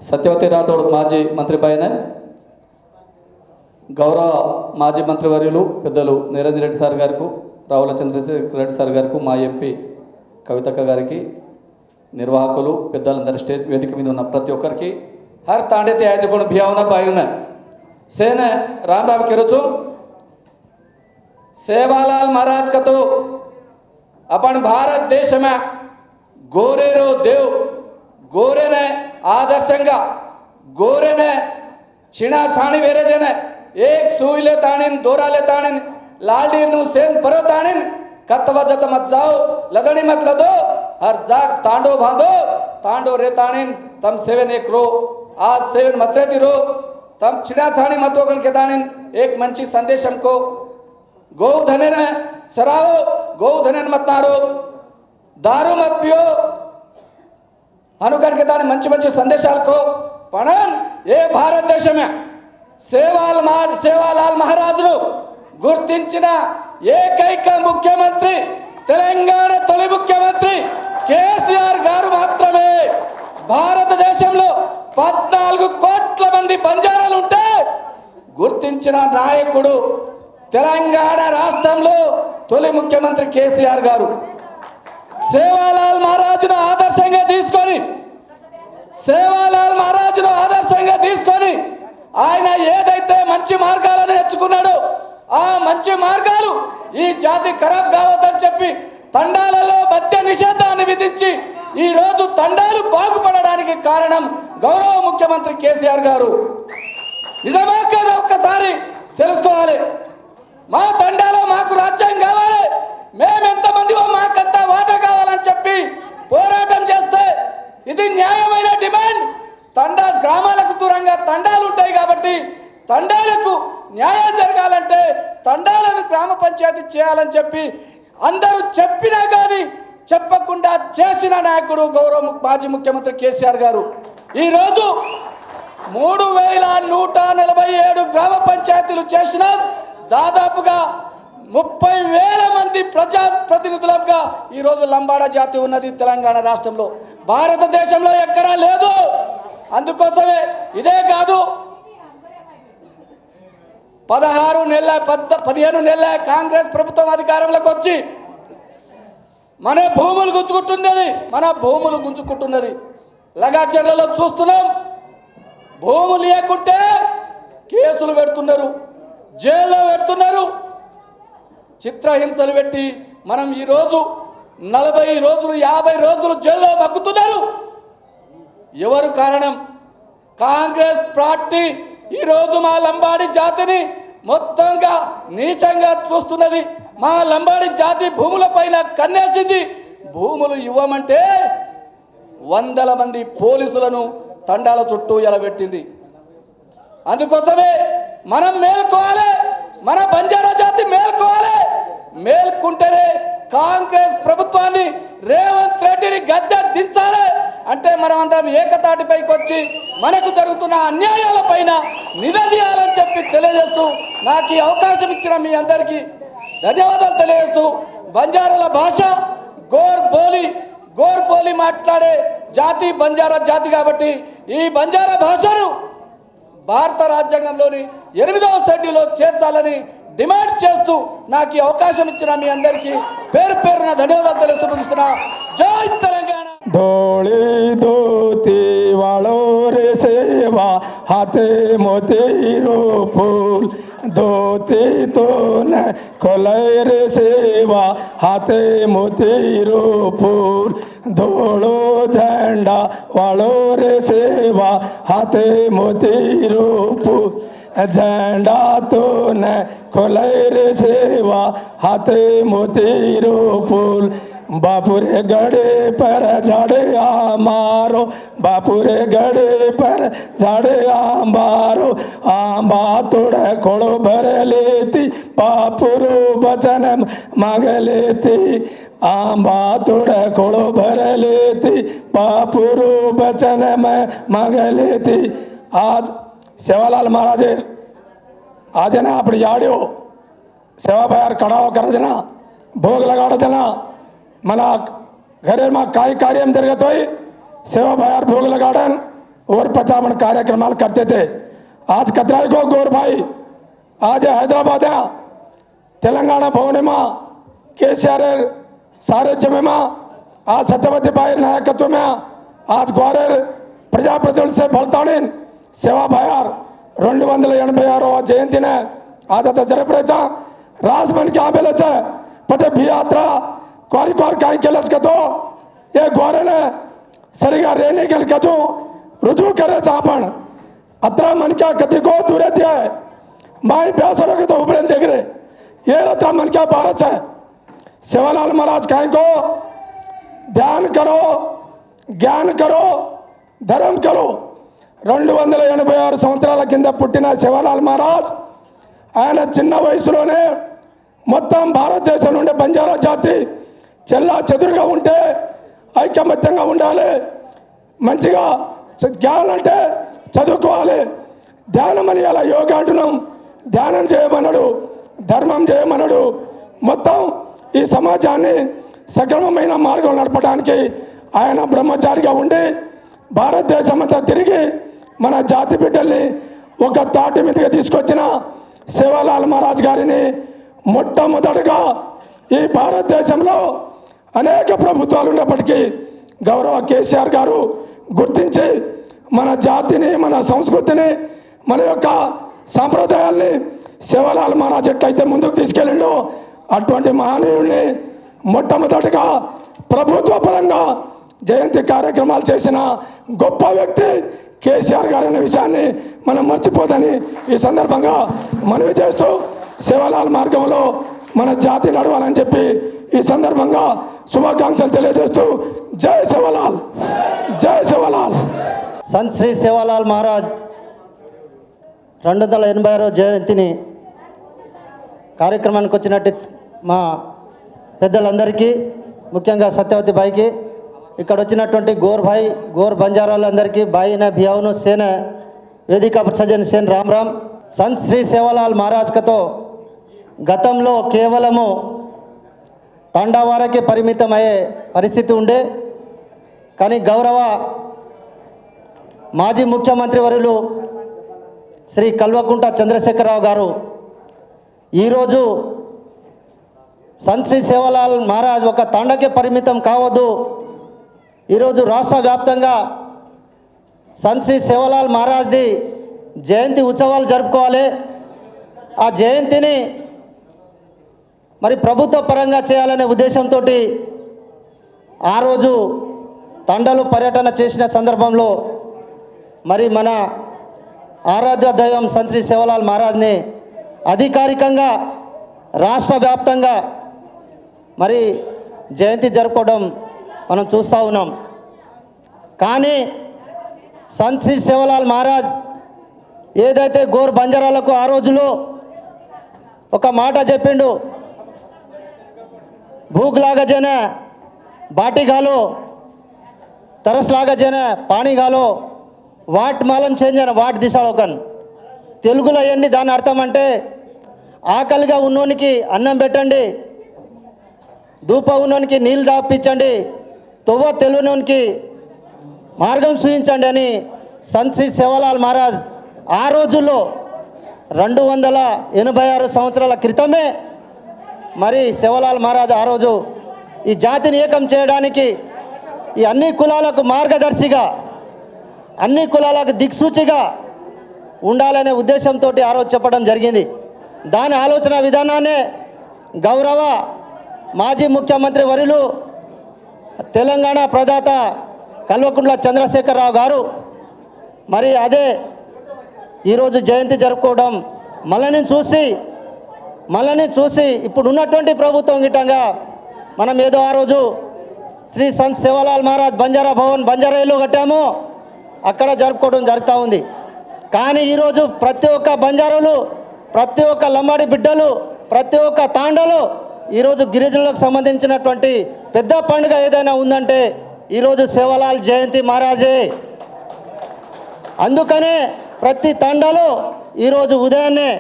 సత్యవతి రాథోడ్ మాజీ మంత్రి పైన గౌరవ మాజీ మంత్రివర్యులు పెద్దలు నిరంజన్ రెడ్డి సార్ గారికి, రావుల చంద్రశేఖర్ రెడ్డి సార్ గారికి, మా ఎంపీ కవితక్క గారికి, నిర్వాహకులు పెద్దలందరి స్టేజ్ వేదిక మీద ఉన్న ప్రతి ఒక్కరికి हर तांडे ते आए को भियावना पायुना सेन राम राम केरोचो सेवालाल महाराज का तो अपन भारत देश में गोरे रो देव गोरे ने आदर्शंगा गोरे ने छिणा छाणी वेरे जने एक सुईले ताणिन दोराले ताणिन लाडी नु सेन परो ताणिन कत्वा जत मत जाओ लदणी मत लदो हर जाग तांडो बांधो तांडो रे ताणिन तम सेवन एक रो आज सेवन मतरेती रो तम छिणा छाणी मतोगन के ताणिन एक मंची संदेश हमको गौ धने ने सराओ गौ धने मत मारो दारू मत पियो अनुकन के ताणि मंची मंची संदेशाल को पणन ये भारत देश में सेवालाल महाराज गुर्तिंचिन ఏకైక ముఖ్యమంత్రి తెలంగాణ తొలి ముఖ్యమంత్రి కేసీఆర్ గారు మాత్రమే భారతదేశంలో 14 కోట్ల మంది బంజారాలు ఉంటే గుర్తించిన నాయకుడు తెలంగాణ రాష్ట్రంలో తొలి ముఖ్యమంత్రి కేసీఆర్ గారు సేవాలాల్ మహారాజును ఆదర్శంగా తీసుకొని ఆయన ఏదైతే మంచి మార్గాలను ఎంచుకున్నాడో ఆ మంచి మార్గాలు ఈ జాతి ఖరాబ్ కావద్దని చెప్పి తండాలలో మద్య నిషేధాన్ని విధించి ఈ రోజు తండాలు బాగుపడడానికి కారణం గౌరవ ముఖ్యమంత్రి కేసీఆర్ గారు. నిజమే కదా ఒక్కసారి తెలుసుకోవాలి. మా తండాలో మాకు రాజ్యం కావాలి, మేము ఎంతమందివో మాకంతా వాటా కావాలని చెప్పి పోరాటం చేస్తే ఇది న్యాయమైన డిమాండ్. తండా గ్రామాలకు దూరంగా తండాలు ఉంటాయి కాబట్టి తండాలకు న్యాయం జరగాలంటే తండాలను గ్రామ పంచాయతీ చేయాలని చెప్పి అందరూ చెప్పినా కానీ చెప్పకుండా చేసిన నాయకుడు గౌరవ మాజీ ముఖ్యమంత్రి కేసీఆర్ గారు. ఈరోజు 3147 గ్రామ పంచాయతీలు చేసిన దాదాపుగా 30,000 మంది ప్రజాప్రతినిధులుగా ఈరోజు లంబాడా జాతి ఉన్నది తెలంగాణ రాష్ట్రంలో. భారతదేశంలో ఎక్కడా లేదు. అందుకోసమే ఇదే కాదు 15 నెలల కాంగ్రెస్ ప్రభుత్వం అధికారంలోకి వచ్చి మన భూములు గుంజుకుంటున్నది. లగాచర్లలో చూస్తున్నాం. భూములు లేకుంటే కేసులు పెడుతున్నారు, జైల్లో పెడుతున్నారు, చిత్రహింసలు పెట్టి మనం ఈరోజు 40 రోజులు 50 రోజులు జైల్లో మక్కుతున్నారు. ఎవరు కారణం? కాంగ్రెస్ పార్టీ ఈరోజు మా లంబాడి జాతిని మొత్తంగా నీచంగా చూస్తున్నది. మా లంబాడి జాతి భూములపైన కన్నేసింది. భూములు ఇవ్వమంటే 100 మంది పోలీసులను తండాల చుట్టూ ఎలబెట్టింది. అందుకోసమే మనం మేల్కోవాలి, మన బంజారా జాతి మేల్కోవాలి. మేల్కుంటేనే కాంగ్రెస్ ప్రభుత్వాన్ని రేవంత్ రెడ్డిని గద్దె దించాలి. అంటే మనం అందరం ఏకతాటిపైకి వచ్చి మనకు జరుగుతున్న అన్యాయాల పైన నిలదీయాలని చెప్పి తెలియజేస్తూ నాకు ఈ అవకాశం ఇచ్చిన మీ అందరికీ ధన్యవాదాలు తెలియజేస్తూ, బంజారాల భాష గోర్బోలి మాట్లాడే జాతి బంజారా జాతి కాబట్టి ఈ బంజారా భాషను భారత రాజ్యాంగంలోని 8వ షెడ్యూల్లో చేర్చాలని డిమాండ్ చేస్తూ నాకు ఈ అవకాశం ఇచ్చిన మీ అందరికీ పేరు పేరున ధన్యవాదాలు తెలుస్తూ ముగిస్తున్నా. జై తెలంగాణ. धोली धोती वालो रे सेवा हाथे मोतीरो फूल धोती तो न खोलय रे सेवा हाथे मोतीरो फूल धोलो झंडा वालो रे सेवा हाथे मोतीरो फूल झंडा तो न खोलय रे सेवा हाथे मोतीरो फूल बापुरे गड़े पर झाड़े आमारो बापुरे गड़े पर झाड़े आंबारो आंबा तोड़े खोड़ो भर लेती बापुरो बचन मांग लेती आंबा तोड़े खोड़ो भर लेती बापुरो बचन में मांग लेती. आज सेवालाल महाराज आज ना अपनी याड़ो सेवा बाहेर कड़ाव कर जना भोग लगाड़ जना मना घरे में काय कार्य जरगत हो सेवा बाहेर भोग लगाड़न और 55 कार्यक्रम करते थे। आज कतराई को गौर भाई आज हैदराबाद तेलंगाना भवन में केसीआर सारे जमे में आज सत्यवती भाई नायकत्व में आज ग्वारेर प्रजाप्रतिनिधुल से फलतानी सेवा भायार 286వ जयंतीने आज आता जरपरेचा राजमन के आबेले पते भी यात्रा क्वारी क्वार काय केलच का तो ये ग्वारेने सरिगा रेने केल कजू रुजू करे आपण अत्रा मन क्या कति को दूरे दिया है माई ब्यासरो के तो उबरेन देख रहे ये रत्रा मन क्या भारत है। सेवालाल महाराज काय को ध्यान करो ज्ञान करो धर्म करो 286 సంవత్సరాల కింద పుట్టిన శివలాల్ మహారాజ్ ఆయన చిన్న వయసులోనే మొత్తం భారతదేశం నుండి బంజారా జాతి చెల్లా చెదురుగా ఉంటే ఐకమత్యంగా ఉండాలి, మంచిగా జ్ఞానం అంటే చదువుకోవాలి, ధ్యానం అని అలా యోగా అంటున్నాం, ధ్యానం చేయమన్నాడు, ధర్మం చేయమన్నాడు, మొత్తం ఈ సమాజాన్ని సక్రమమైన మార్గం నడపడానికి ఆయన బ్రహ్మచారిగా ఉండి భారతదేశం అంతా తిరిగి మన జాతి బిడ్డల్ని ఒక తాటి మీదగా తీసుకొచ్చిన సేవాలాల్ మహారాజ్ గారిని మొట్టమొదటగా ఈ భారతదేశంలో అనేక ప్రభుత్వాలు ఉన్నప్పటికీ గౌరవ కేసీఆర్ గారు గుర్తించి మన జాతిని మన సంస్కృతిని మన యొక్క సాంప్రదాయాల్ని సేవాలాల్ మహారాజ్ ఎట్లయితే ముందుకు తీసుకెళ్ళిండో అటువంటి మహనీయుడిని మొట్టమొదటిగా ప్రభుత్వ పరంగా జయంతి కార్యక్రమాలు చేసిన గొప్ప వ్యక్తి కేసీఆర్ గారు అనే విషయాన్ని మనం మర్చిపోదని ఈ సందర్భంగా మనవి చేస్తూ సేవాలాల్ మార్గంలో మన జాతి నడవాలని చెప్పి ఈ సందర్భంగా శుభాకాంక్షలు తెలియజేస్తూ జై సేవాలాల్, జై సేవాలాల్. సంత్ శ్రీ సేవాలాల్ మహారాజ్ 286వ జయంతిని కార్యక్రమానికి వచ్చినట్టు మా పెద్దలందరికీ ముఖ్యంగా సత్యవతి బాయికి ఇక్కడ వచ్చినటువంటి గోర్ భాయ్ గోర్ బంజారాలందరికీ బాయిన భియావును సేన వేదిక సజన్ సేన్ రామ్ రామ్. సంత్ శ్రీ సేవాలాల్ మహారాజ్కతో గతంలో కేవలము తండా వారకే పరిమితమయ్యే పరిస్థితి ఉండే, కానీ గౌరవ మాజీ ముఖ్యమంత్రి వర్యులు శ్రీ కల్వకుంట చంద్రశేఖరరావు గారు ఈరోజు సంత్ శ్రీ సేవాలాల్ మహారాజ్ ఒక తండకే పరిమితం కావద్దు, ఈరోజు రాష్ట్ర వ్యాప్తంగా సంత్ శ్రీ సేవాలాల్ మహారాజ్ది జయంతి ఉత్సవాలు జరుపుకోవాలి. ఆ జయంతిని మరి ప్రభుత్వ పరంగా చేయాలనే ఉద్దేశంతో ఆ రోజు తండలు పర్యటన చేసిన సందర్భంలో మరి మన ఆరాధ్య దైవం సంత్ శ్రీ సేవాలాల్ మహారాజ్ని అధికారికంగా రాష్ట్ర వ్యాప్తంగా మరి జయంతి జరుపుకోవడం మనం చూస్తూ ఉన్నాం. కానీ సంత్ శ్రీ సేవాలాల్ మహారాజ్ ఏదైతే గోర్ బంజారాలకు ఆ రోజులో ఒక మాట చెప్పిండు, भूख लागा जेने बाटी घालो, तरस लागा जेने पानी घालो, वाट मालम చేంజన వాట్ దిశాలోకన్. తెలుగులో ఏంటి దాని అర్థం అంటే ఆకలిగా ఉన్నోనికి అన్నం పెట్టండి, ధూప ఉన్నోనికి నీళ్ళు దాపించండి, తొవ్వ తెలుగునోనికి మార్గం చూపించండి అని సంత్ శ్రీ సేవాలాల్ మహారాజ్ ఆ రోజుల్లో 286 సంవత్సరాల క్రితమే మరి సేవాలాల్ మహారాజ్ ఆ రోజు ఈ జాతిని ఏకం చేయడానికి ఈ అన్ని కులాలకు మార్గదర్శిగా అన్ని కులాలకు దిక్సూచిగా ఉండాలనే ఉద్దేశంతో ఆ రోజు చెప్పడం జరిగింది. దాని ఆలోచన విధానాన్నే గౌరవ మాజీ ముఖ్యమంత్రి వర్యులు తెలంగాణ ప్రదాత కల్వకుంట్ల చంద్రశేఖరరావు గారు మరి అదే ఈరోజు జయంతి జరుపుకోవడం మళ్ళని చూసి ఇప్పుడు ఉన్నటువంటి ప్రభుత్వం గిట్టంగా మనం ఏదో ఆ రోజు శ్రీ సంత్ సేవాలాల్ మహారాజ్ బంజారా భవన్ బంజారా ఇల్లు కట్టాము, అక్కడ జరుపుకోవడం జరుగుతూ ఉంది. కానీ ఈరోజు ప్రతి ఒక్క బంజారాలు, ప్రతి ఒక్క లంబాడి బిడ్డలు, ప్రతి ఒక్క తాండలు ఈరోజు గిరిజనులకు సంబంధించినటువంటి పెద్ద పండుగ ఏదైనా ఉందంటే ఈరోజు సేవాలాల్ జయంతి మహారాజే. అందుకనే ప్రతి తాండలో ఈరోజు ఉదయాన్నే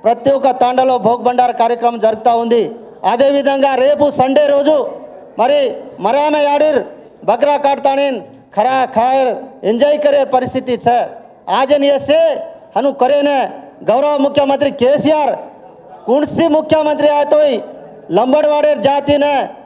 ప్రతి ఒక్క తాండలో భోగ్ బండార కార్యక్రమం జరుగుతూ ఉంది. అదేవిధంగా రేపు సండే రోజు మరి మరామ యాడిర్ బక్రా కాట్తానిన్ खरा खायर एंजॉय करे परिस्थिती छ आज से हनु करे ने गौरव मुख्यमंत्री केसीआर कुणसी मुख्यमंत्री आयतोय लंबडवाडे जातीने